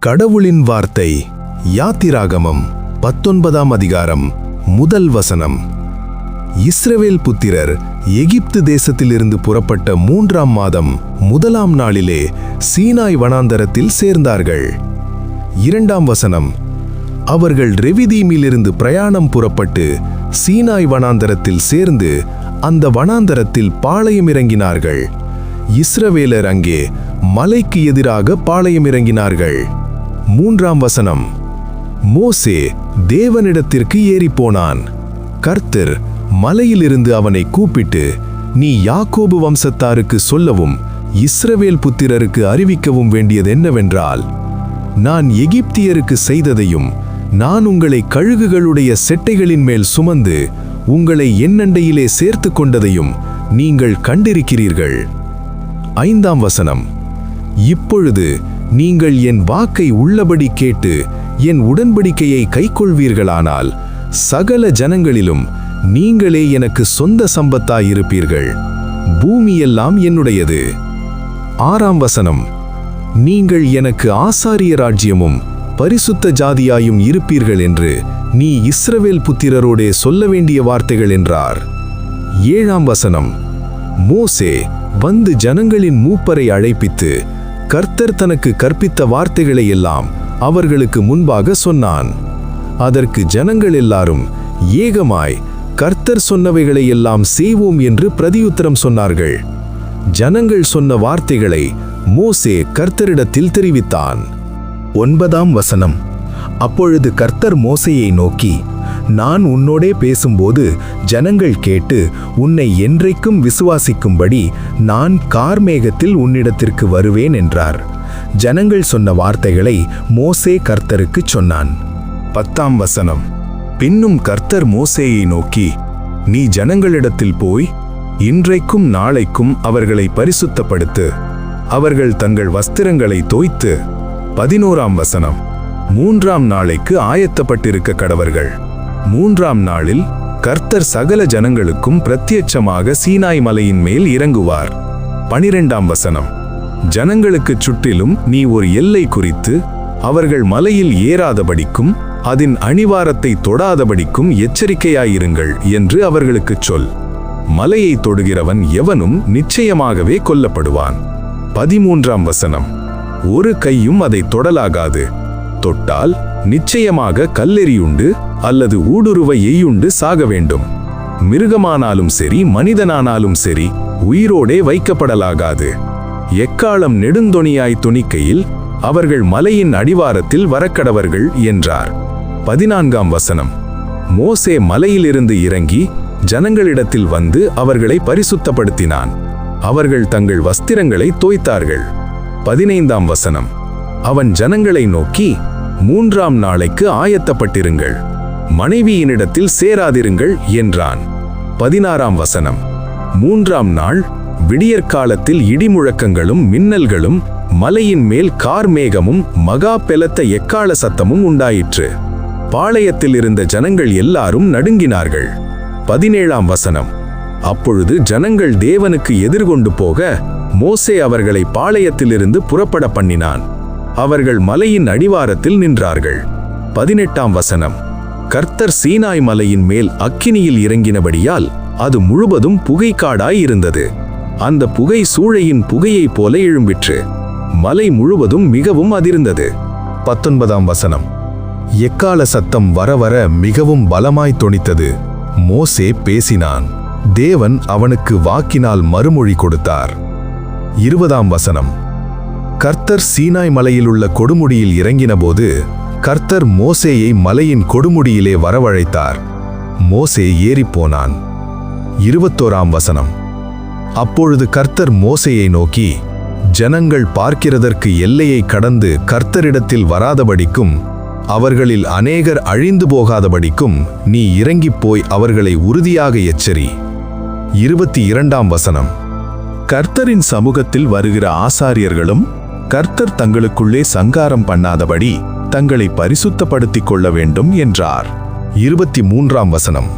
கடவுளின் வார்த்தை யாத்திராகமம் 19ஆம் அதிகாரம் முதல் வசனம். இஸ்ரவேல் புத்திரர் எகிப்து தேசத்திலிருந்து புறப்பட்ட 3ஆம் மாதம் 1ஆம் நாளிலே சீனாய் வனாந்தரத்தில் சேர்ந்தார்கள். 2ஆம் வசனம். அவர்கள் ரெவிதீமிலிருந்து பிரயாணம் புறப்பட்டு சீனாய் வனாந்தரத்தில் சேர்ந்து அந்த வனாந்தரத்தில் பாளையமிறங்கினார்கள். இஸ்ரவேலர் அங்கே மலைக்கு எதிராக பாளையமிறங்கினார்கள். 3ஆம் வசனம். மோசே தேவனிடத்திற்கு ஏறிப்போனான். கர்த்தர் மலையிலிருந்து அவனை கூப்பிட்டு, நீ யாக்கோபு வம்சத்தாருக்கு சொல்லவும் இஸ்ரவேல் புத்திரருக்கு அறிவிக்கவும் வேண்டியது என்னவென்றால், நான் எகிப்தியருக்கு செய்ததையும் நான் உங்களை கழுகுகளுடைய செட்டைகளின் மேல் சுமந்து உங்களை என்னண்டையிலே சேர்த்து கொண்டதையும் நீங்கள் கண்டிருக்கிறீர்கள். 5ஆம் வசனம். இப்பொழுது நீங்கள் என் வாக்கை உள்ளபடி கேட்டு என் உடன்படிக்கையை கைக்கொள்வீர்களானால் சகல ஜனங்களிலும் நீங்களே எனக்கு சொந்த சம்பத்தாயிருப்பீர்கள். பூமியெல்லாம் என்னுடையது. 6ஆம் வசனம். நீங்கள் எனக்கு ஆசாரிய ராஜ்யமும் பரிசுத்த ஜாதியாயும் இருப்பீர்கள் என்று நீ இஸ்ரவேல் புத்திரரோடே சொல்ல வேண்டிய வார்த்தைகள் என்றார். 7ஆம் வசனம். மோசே வந்து ஜனங்களின் மூப்பரை அழைப்பித்து கர்த்தர் தனக்கு கற்பித்த வார்த்தைகளை எல்லாம் அவர்களுக்கு முன்பாக சொன்னான். அதற்கு ஜனங்கள் எல்லாரும் ஏகமாய் கர்த்தர் சொன்னவைகளை எல்லாம் செய்வோம் என்று பிரதியுத்தரம் சொன்னார்கள். ஜனங்கள் சொன்ன வார்த்தைகளை மோசே கர்த்தரிடத்தில் தெரிவித்தான். 9ஆம் வசனம். அப்பொழுது கர்த்தர் மோசேயை நோக்கி, நான் உன்னோடே பேசும்போது ஜனங்கள் கேட்டு உன்னை என்றைக்கும் விசுவாசிக்கும்படி நான் கார்மேகத்தில் உன்னிடத்திற்கு வருவேன் என்றார். ஜனங்கள் சொன்ன வார்த்தைகளை மோசே கர்த்தருக்குச் சொன்னான். 10ஆம் வசனம். பின்னும் கர்த்தர் மோசேயை நோக்கி, நீ ஜனங்களிடத்தில் போய் இன்றைக்கும் நாளைக்கும் அவர்களை பரிசுத்தப்படுத்து, அவர்கள் தங்கள் வஸ்திரங்களை தோய்த்து 11ஆம் வசனம். 3ஆம் நாளைக்கு ஆயத்தப்பட்டிருக்க கடவர்கள். 3ஆம் நாளில் கர்த்தர் சகல ஜனங்களுக்கும் பிரத்யட்சமாக சீனாய் மலையின் மேல் இறங்குவார். 12ஆம் வசனம். ஜனங்களுக்குச் சுற்றிலும் நீ ஒரு எல்லை குறித்து அவர்கள் மலையில் ஏறாதபடிக்கும் அதன் அணிவாரத்தை தொடாதபடிக்கும் எச்சரிக்கையாயிருங்கள் என்று அவர்களுக்குச் சொல். மலையை தொடுகிறவன் எவனும் நிச்சயமாகவே கொல்லப்படுவான். 13ஆம் வசனம். ஒரு கையும் அதை தொடலாகாது. தொட்டால் நிச்சயமாக கல்லெறியுண்டு அல்லது ஊடுருவ எய்யுண்டு சாக வேண்டும். மிருகமானாலும் சரி மனிதனானாலும் சரி உயிரோடே வைக்கப்படலாகாது. எக்காலம் நெடுந்தொனியாய் துணிக்கையில் அவர்கள் மலையின் அடிவாரத்தில் வரக்கடவர்கள் என்றார். 14ஆம் வசனம். மோசே மலையிலிருந்து இறங்கி ஜனங்களிடத்தில் வந்து அவர்களை பரிசுத்தப்படுத்தினான். அவர்கள் தங்கள் வஸ்திரங்களை தோய்த்தார்கள். 15ஆம் வசனம். அவன் ஜனங்களை நோக்கி, 3ஆம் நாளைக்கு ஆயத்தப்பட்டிருங்கள், மனைவியினிடத்தில் சேராதிருங்கள் என்றான். 16ஆம் வசனம். 3ஆம் நாள் விடியற்காலத்தில் இடிமுழக்கங்களும் மின்னல்களும் மலையின் மேல் கார்மேகமும் மகா பெலத்த எக்காள சத்தமும் உண்டாயிற்று. பாளையத்தில் இருந்த ஜனங்கள் எல்லாரும் நடுங்கினார்கள். 17ஆம் வசனம். அப்பொழுது ஜனங்கள் தேவனுக்கு எதிர்கொண்டு போக மோசே அவர்களை பாளையத்திலிருந்து புறப்பட பண்ணினான். அவர்கள் மலையின் அடிவாரத்தில் நின்றார்கள். 18ஆம் வசனம். கர்த்தர் சீனாய் மலையின் மேல் அக்கினியில் இறங்கினபடியால் அது முழுவதும் புகைக்காடாய் இருந்தது. அந்த புகை சூளையின் புகையைப் போல எழும்பிற்று. மலை முழுவதும் மிகவும் அதிர்ந்தது. 19ஆம் வசனம். எக்கால சத்தம் வர வர மிகவும் பலமாய் தொனித்தது. மோசே பேசினான். தேவன் அவனுக்கு வாக்கினால் மறுமொழி கொடுத்தார். 20ஆம் வசனம். கர்த்தர் சீனாய் மலையிலுள்ள கொடுமுடியில் இறங்கினபோது கர்த்தர் மோசேயை மலையின் கொடுமுடியிலே வரவழைத்தார். மோசே ஏறிப்போனான். 21ஆம் வசனம். அப்பொழுது கர்த்தர் மோசேயை நோக்கி, ஜனங்கள் பார்க்கிறதற்கு எல்லையை கடந்து கர்த்தரிடத்தில் வராதபடிக்கும் அவர்களில் அநேகர் அழிந்து போகாதபடிக்கும் நீ இறங்கிப் போய் அவர்களை உறுதியாக எச்சரி. 22ஆம் வசனம். கர்த்தரின் சமூகத்தில் வருகிற ஆசாரியர்களும் கர்த்தர் தங்களுக்குள்ளே சங்காரம் பண்ணாதபடி தங்களை பரிசுத்தப்படுத்திக் கொள்ள வேண்டும் என்றார். 23ஆம் வசனம்.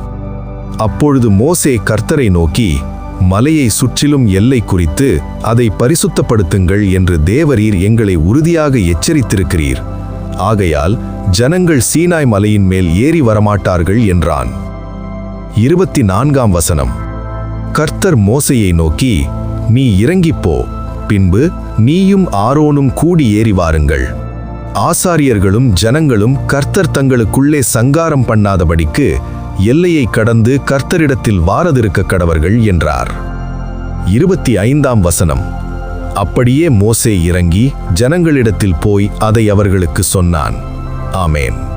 அப்பொழுது மோசே கர்த்தரை நோக்கி, மலையை சுற்றிலும் எல்லை குறித்து அதை பரிசுத்தப்படுத்துங்கள் என்று தேவரீர் எங்களை உறுதியாக எச்சரித்திருக்கிறீர். ஆகையால் ஜனங்கள் சீனாய் மலையின் மேல் ஏறி வரமாட்டார்கள் என்றான். 24ஆம் வசனம். கர்த்தர் மோசேயை நோக்கி, நீ இறங்கிப்போ, பின்பு நீயும் ஆரோனும் கூடி ஏறி வாருங்கள். ஆசாரியர்களும் ஜனங்களும் கர்த்தர் தங்களுக்குள்ளே சங்காரம் பண்ணாதபடிக்கு எல்லையை கடந்து கர்த்தரிடத்தில் வாரதிருக்க கடவர்கள் என்றார். 25ஆம் வசனம். அப்படியே மோசே இறங்கி ஜனங்களிடத்தில் போய் அதை அவர்களுக்கு சொன்னான். ஆமேன்.